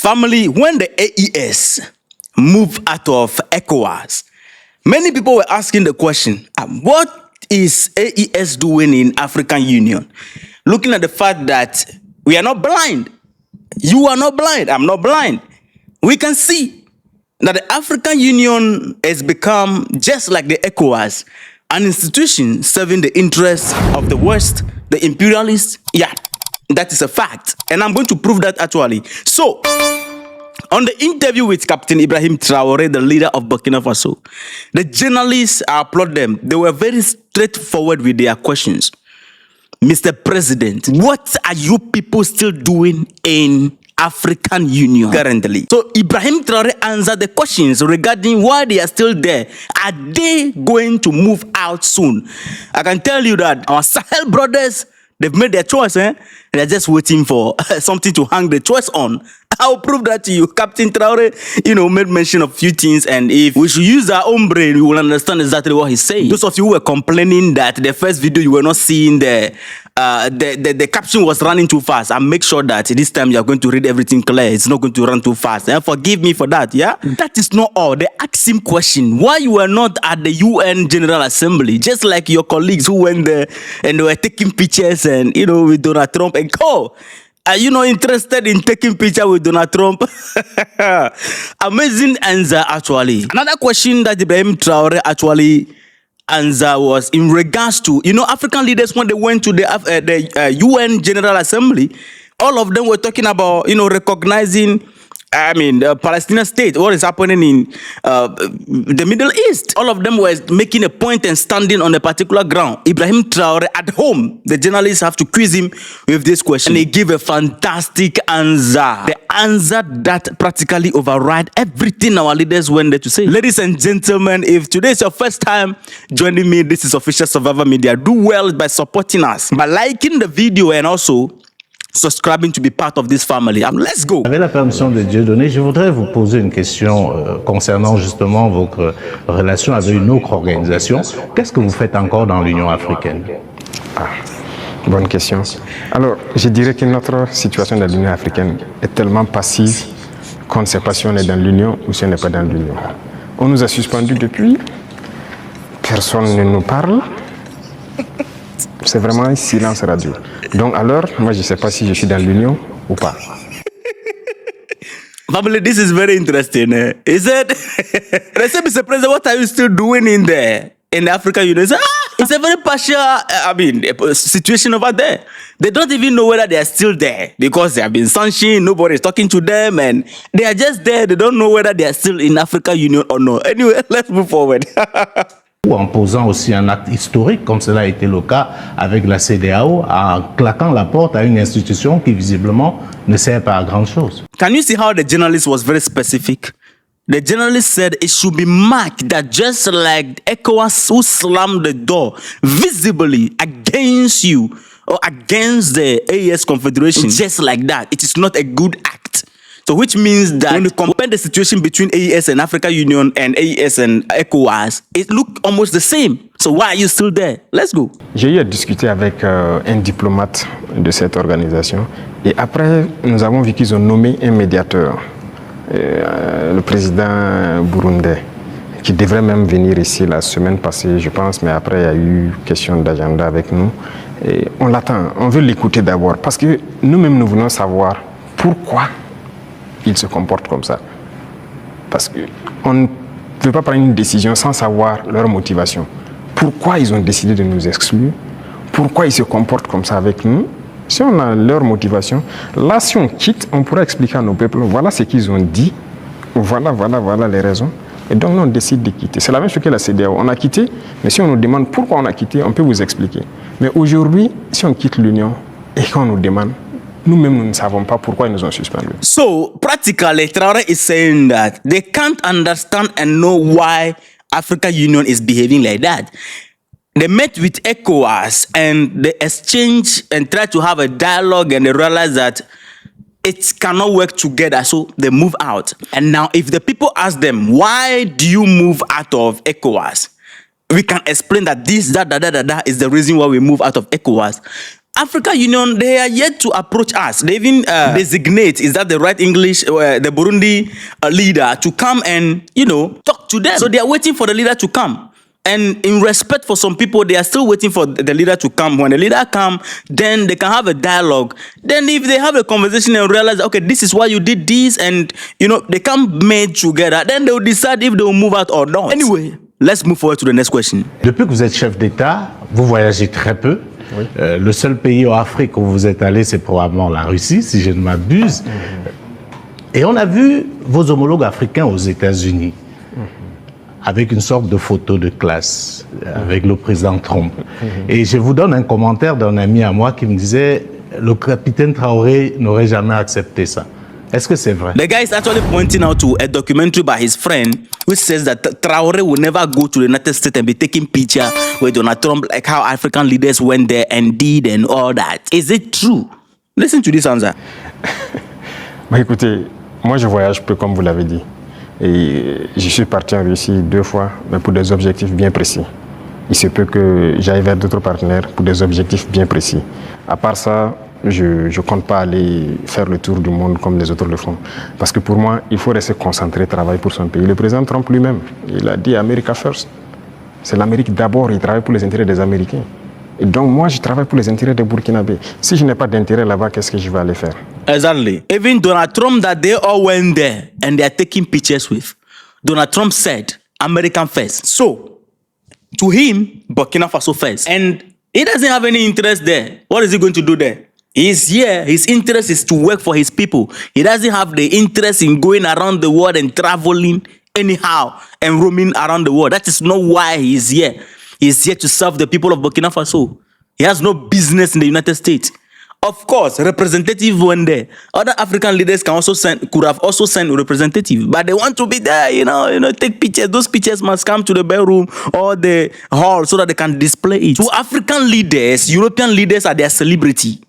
Family, when the AES moved out of ECOWAS, many people were asking the question, what is AES doing in African Union? Looking at the fact that we are not blind. You are not blind. I'm not blind. We can see that the African Union has become just like the ECOWAS, an institution serving the interests of the West, the imperialists. Yeah, that is a fact. And I'm going to prove that actually. So, on the interview with Captain Ibrahim Traoré, the leader of Burkina Faso, the journalists, I applaud them. They were very straightforward with their questions. Mr. President, what are you people still doing in African Union currently? So Ibrahim Traoré answered the questions regarding why they are still there. Are they going to move out soon? I can tell you that our Sahel brothers, they've made their choice. They're just waiting for something to hang the choice on. I'll prove that to you. Captain Traoré, made mention of a few things, and if we should use our own brain, we will understand exactly what he's saying. Those of you who were complaining that the first video you were not seeing the caption was running too fast, and make sure that this time you are going to read everything clear. It's not going to run too fast. And forgive me for that, yeah? That is not all. They asked him question, why you were not at the UN General Assembly, just like your colleagues who went there and they were taking pictures and, with Donald Trump and go. Are you not interested in taking picture with Donald Trump? Amazing answer, actually. Another question that Ibrahim Traoré actually answer was in regards to, African leaders when they went to the UN General Assembly, all of them were talking about, recognizing, the Palestinian state, what is happening in the Middle East. All of them were making a point and standing on a particular ground. Ibrahim Traoré at home, the journalists have to quiz him with this question. And he gave a fantastic answer. The answer that practically override everything our leaders went there to say. Ladies and gentlemen, if today is your first time joining me, this is Official Survivor Media. Do well by supporting us, by liking the video and also subscribing to be part of this family. Let's go. Avec la permission de Dieudonné, je voudrais vous poser une question concernant justement votre relation avec une autre organisation. Qu'est-ce que vous faites encore dans l'Union africaine? Bonne question. Alors, je dirais que notre situation dans l'Union africaine est tellement passive qu'on ne sait pas si on est dans l'Union ou si on n'est pas dans l'Union. On nous a suspendus depuis, personne ne nous parle. C'est vraiment un silence radio. Donc alors, moi je ne sais pas si je suis dans l'Union ou pas. Family, this is very interesting. He said, they said, Mr. President, what are you still doing in the African Union? He said, it's a very partial, situation over there. They don't even know whether they are still there because they have been sanctioned, nobody is talking to them, and they are just there. They don't know whether they are still in African Union or not. Anyway, let's move forward. En posant aussi un acte historique, comme cela a été le cas avec la CEDEAO, en claquant la porte à une institution qui visiblement ne sert pas à grand chose. Can you see how the journalist was very specific? The journalist said it should be marked that just like ECOWAS who slammed the door visibly against you or against the AES Confederation, just like that, it is not a good act. So which means that when you compare the situation between AES and African Union and AES and ECOWAS, it look almost the same. So why are you still there? Let's go. J'ai eu à discuter avec un diplomate de cette organisation et après, nous avons vu qu'ils ont nommé un médiateur, le président burundais, qui devrait même venir ici la semaine passée, je pense, mais après, il y a eu question d'agenda avec nous. Et on l'attend, on veut l'écouter d'abord parce que nous-mêmes, nous voulons savoir pourquoi ils se comportent comme ça. Parce qu'on ne peut pas prendre une décision sans savoir leur motivation. Pourquoi ils ont décidé de nous exclure? Pourquoi ils se comportent comme ça avec nous? Si on a leur motivation, là, si on quitte, on pourra expliquer à nos peuples, voilà ce qu'ils ont dit, voilà les raisons. Et donc, nous, on décide de quitter. C'est la même chose que la CEDEAO. On a quitté, mais si on nous demande pourquoi on a quitté, on peut vous expliquer. Mais aujourd'hui, si on quitte l'Union et qu'on nous demande, nous-mêmes, nous ne savons pas pourquoi ils nous ont suspendus. So, practically, Traoré is saying that they can't understand and know why African Union is behaving like that. They met with ECOWAS and they exchange and try to have a dialogue and they realize that it cannot work together, so they move out. And now, if the people ask them, why do you move out of ECOWAS? We can explain that this, that is the reason why we move out of ECOWAS. African Union, they are yet to approach us. They even designate, is that the right English, the Burundi leader to come and, talk to them. So they are waiting for the leader to come. And in respect for some people, they are still waiting for the leader to come. When the leader comes, then they can have a dialogue. Then if they have a conversation and realize, okay, this is why you did this, and, they come made together, then they will decide if they will move out or not. Anyway, let's move forward to the next question. Depuis que vous êtes chef d'État, vous voyagez très peu. Oui. Le seul pays en Afrique où vous êtes allé, c'est probablement la Russie, si je ne m'abuse. Et on a vu vos homologues africains aux États-Unis, avec une sorte de photo de classe, avec le président Trump. Et je vous donne un commentaire d'un ami à moi qui me disait « Le capitaine Traoré n'aurait jamais accepté ça ». Est-ce que c'est vrai? The guy is actually pointing out to a documentary by his friend which says that Traoré will never go to the United States and be taking picture with Donald Trump, like how African leaders went there and did and all that. Is it true? Listen to this answer. Bah écoutez, moi je voyage peu comme vous l'avez dit. Et je suis parti en Russie 2 fois, mais pour des objectifs bien précis. Il se peut que j'aille vers d'autres partenaires pour des objectifs bien précis. À part ça, je ne compte pas aller faire le tour du monde comme les autres le font. Parce que pour moi, il faut rester concentré, travailler pour son pays. Le président Trump lui-même, il a dit America first. C'est l'Amérique d'abord, il travaille pour les intérêts des Américains. Et donc moi, je travaille pour les intérêts des Burkinabés. Si je n'ai pas d'intérêt là-bas, qu'est-ce que je vais aller faire? Exactly. Even Donald Trump, that they all went there and they are taking pictures with, Donald Trump said, American first. So, to him, Burkina Faso first. And he doesn't have any interest there. What is he going to do there? He's here. His interest is to work for his people. He doesn't have the interest in going around the world and traveling anyhow and roaming around the world. That is not why he is here. He is here to serve the people of Burkina Faso. He has no business in the United States. Of course, representative went there. Other African leaders could have also sent a representative, but they want to be there, take pictures. Those pictures must come to the bedroom or the hall so that they can display it. To African leaders, European leaders are their celebrity,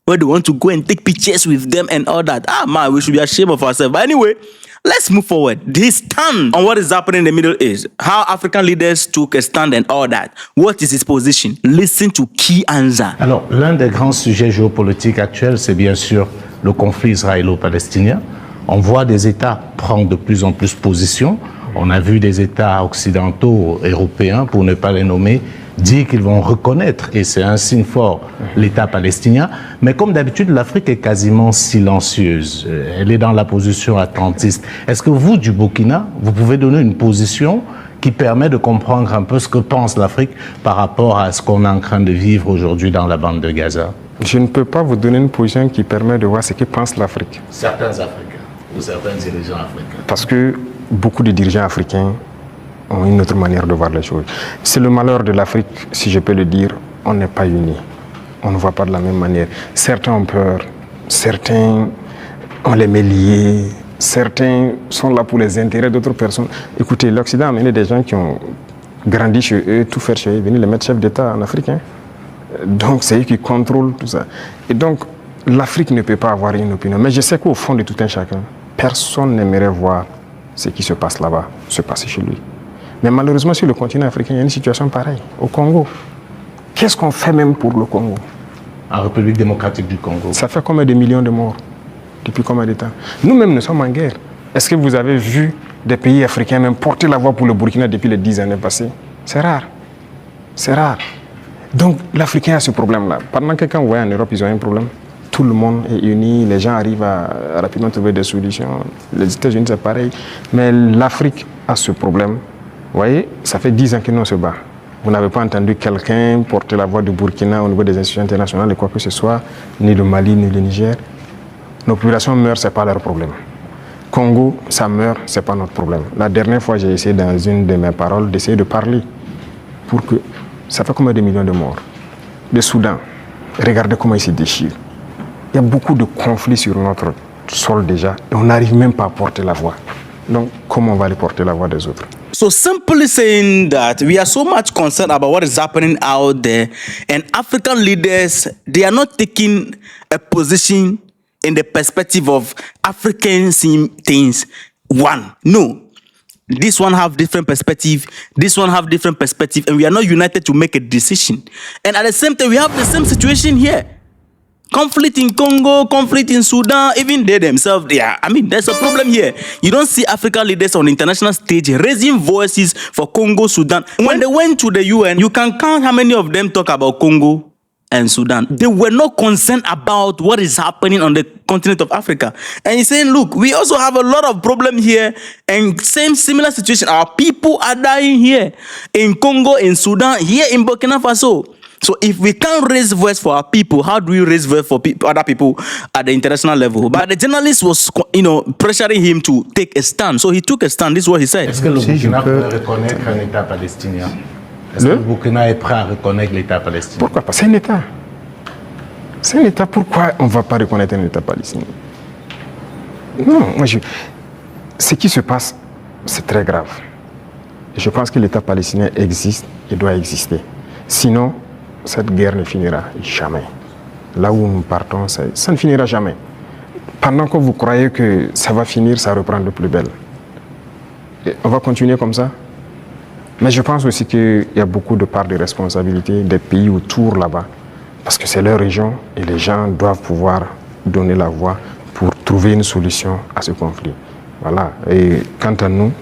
where they want to go and take pictures with them and all that. Man, we should be ashamed of ourselves. But anyway, let's move forward. His stand on what is happening in the Middle East, how African leaders took a stand and all that. What is his position? Listen to key answer. Alors, l'un des grands sujets géopolitiques actuels, c'est bien sûr le conflit israélo-palestinien. On voit des États prendre de plus en plus position. On a vu des États occidentaux, européens, pour ne pas les nommer, dire qu'ils vont reconnaître, et c'est un signe fort, l'État palestinien. Mais comme d'habitude, l'Afrique est quasiment silencieuse. Elle est dans la position attentiste. Est-ce que vous, du Burkina, vous pouvez donner une position qui permet de comprendre un peu ce que pense l'Afrique par rapport à ce qu'on est en train de vivre aujourd'hui dans la bande de Gaza? Je ne peux pas vous donner une position qui permet de voir ce que pense l'Afrique. Certains Africains, ou certains dirigeants africains. Parce que beaucoup de dirigeants africains ont une autre manière de voir les choses. C'est le malheur de l'Afrique, si je peux le dire, on n'est pas unis. On ne voit pas de la même manière. Certains ont peur, certains ont les mains liées, certains sont là pour les intérêts d'autres personnes. Écoutez, l'Occident a amené des gens qui ont grandi chez eux, tout faire chez eux, venir les mettre chefs d'État en Afrique. Donc c'est eux qui contrôlent tout ça. Et donc l'Afrique ne peut pas avoir une opinion. Mais je sais qu'au fond de tout un chacun, personne n'aimerait voir ce qui se passe là-bas, se passer chez lui. Mais malheureusement, sur le continent africain, il y a une situation pareille. Au Congo, qu'est-ce qu'on fait même pour le Congo? En République démocratique du Congo. Ça fait combien de millions de morts? Depuis combien de temps? Nous-mêmes, nous sommes en guerre. Est-ce que vous avez vu des pays africains même porter la voix pour le Burkina depuis les 10 années passées? C'est rare. C'est rare. Donc, l'Africain a ce problème-là. Pendant que quand vous voyez en Europe, ils ont un problème. Tout le monde est uni, les gens arrivent à rapidement trouver des solutions. Les États-Unis, c'est pareil. Mais l'Afrique a ce problème. Vous voyez, ça fait 10 ans que nous on se bat. Vous n'avez pas entendu quelqu'un porter la voix du Burkina au niveau des institutions internationales, quoi que ce soit, ni le Mali, ni le Niger. Nos populations meurent, ce n'est pas leur problème. Congo, ça meurt, ce n'est pas notre problème. La dernière fois, j'ai essayé dans une de mes paroles d'essayer de parler pour que... Ça fait combien de millions de morts? Le Soudan, regardez comment il se déchire. Il y a beaucoup de conflits sur notre sol déjà et on n'arrive même pas à porter la voix. Donc, comment on va aller porter la voix des autres? So simply saying that we are so much concerned about what is happening out there, and African leaders, they are not taking a position in the perspective of Africans seeing things. One, no. this one have different perspective, this one have different perspective, and we are not united to make a decision. And at the same time, we have the same situation here. Conflict in Congo, conflict in Sudan, even they themselves, I mean, there's a problem here. You don't see African leaders on the international stage raising voices for Congo, Sudan. When they went to the UN, you can count how many of them talk about Congo and Sudan. They were not concerned about what is happening on the continent of Africa. And he's saying, look, we also have a lot of problem here, and similar situation. Our people are dying here in Congo, in Sudan, here in Burkina Faso. So if we can't raise voice for our people, how do we raise voice for other people at the international level? But the journalist was, pressuring him to take a stand. So he took a stand. This is what he said. Est-ce que le Burkina peut reconnaître un État palestinien? Est-ce que le Burkina est prêt à reconnaître l'État palestinien? Pourquoi pas? C'est un État. C'est un État. Pourquoi on ne va pas reconnaître un État palestinien? Non, ce qui se passe, c'est très grave. Je pense que l'État palestinien existe et doit exister. Sinon, cette guerre ne finira jamais. Là où nous partons, ça ne finira jamais. Pendant que vous croyez que ça va finir, ça reprend de plus belle. Et on va continuer comme ça. Mais je pense aussi qu'il y a beaucoup de parts de responsabilité des pays autour là-bas. Parce que c'est leur région et les gens doivent pouvoir donner la voix pour trouver une solution à ce conflit. Voilà. Et quant à nous,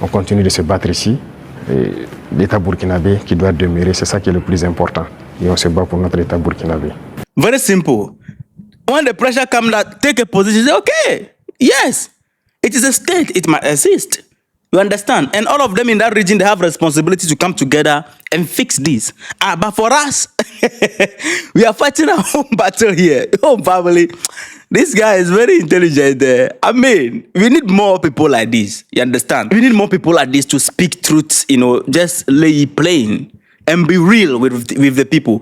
on continue de se battre ici. Et l'État burkinabé qui doit demeurer, c'est ça qui est le plus important. Et on se bat pour notre État burkinabé. Very simple. When the pressure comes, take a position, say, okay, yes, it is a state, it might exist. You understand? And all of them in that region, they have responsibility to come together and fix this. But for us, we are fighting our own battle here. Home family. This guy is very intelligent. I mean, we need more people like this. You understand? We need more people like this to speak truth, just lay it plain and be real with the people.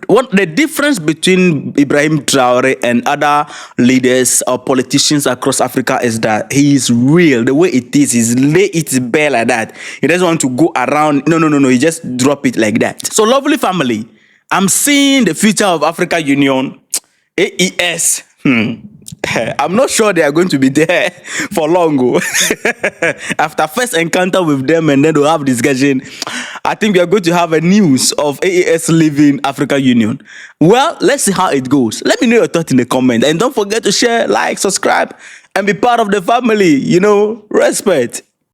What the difference between Ibrahim Traore and other leaders or politicians across Africa is that he is real. The way it is lay it bare like that. He doesn't want to go around. No. He just drop it like that. So, lovely family, I'm seeing the future of African Union, AES. I'm not sure they are going to be there for long. After first encounter with them and then we'll have discussion, I think we are going to have a news of AES leaving African Union. Well, let's see how it goes. Let me know your thoughts in the comments. And don't forget to share, like, subscribe, and be part of the family. Respect.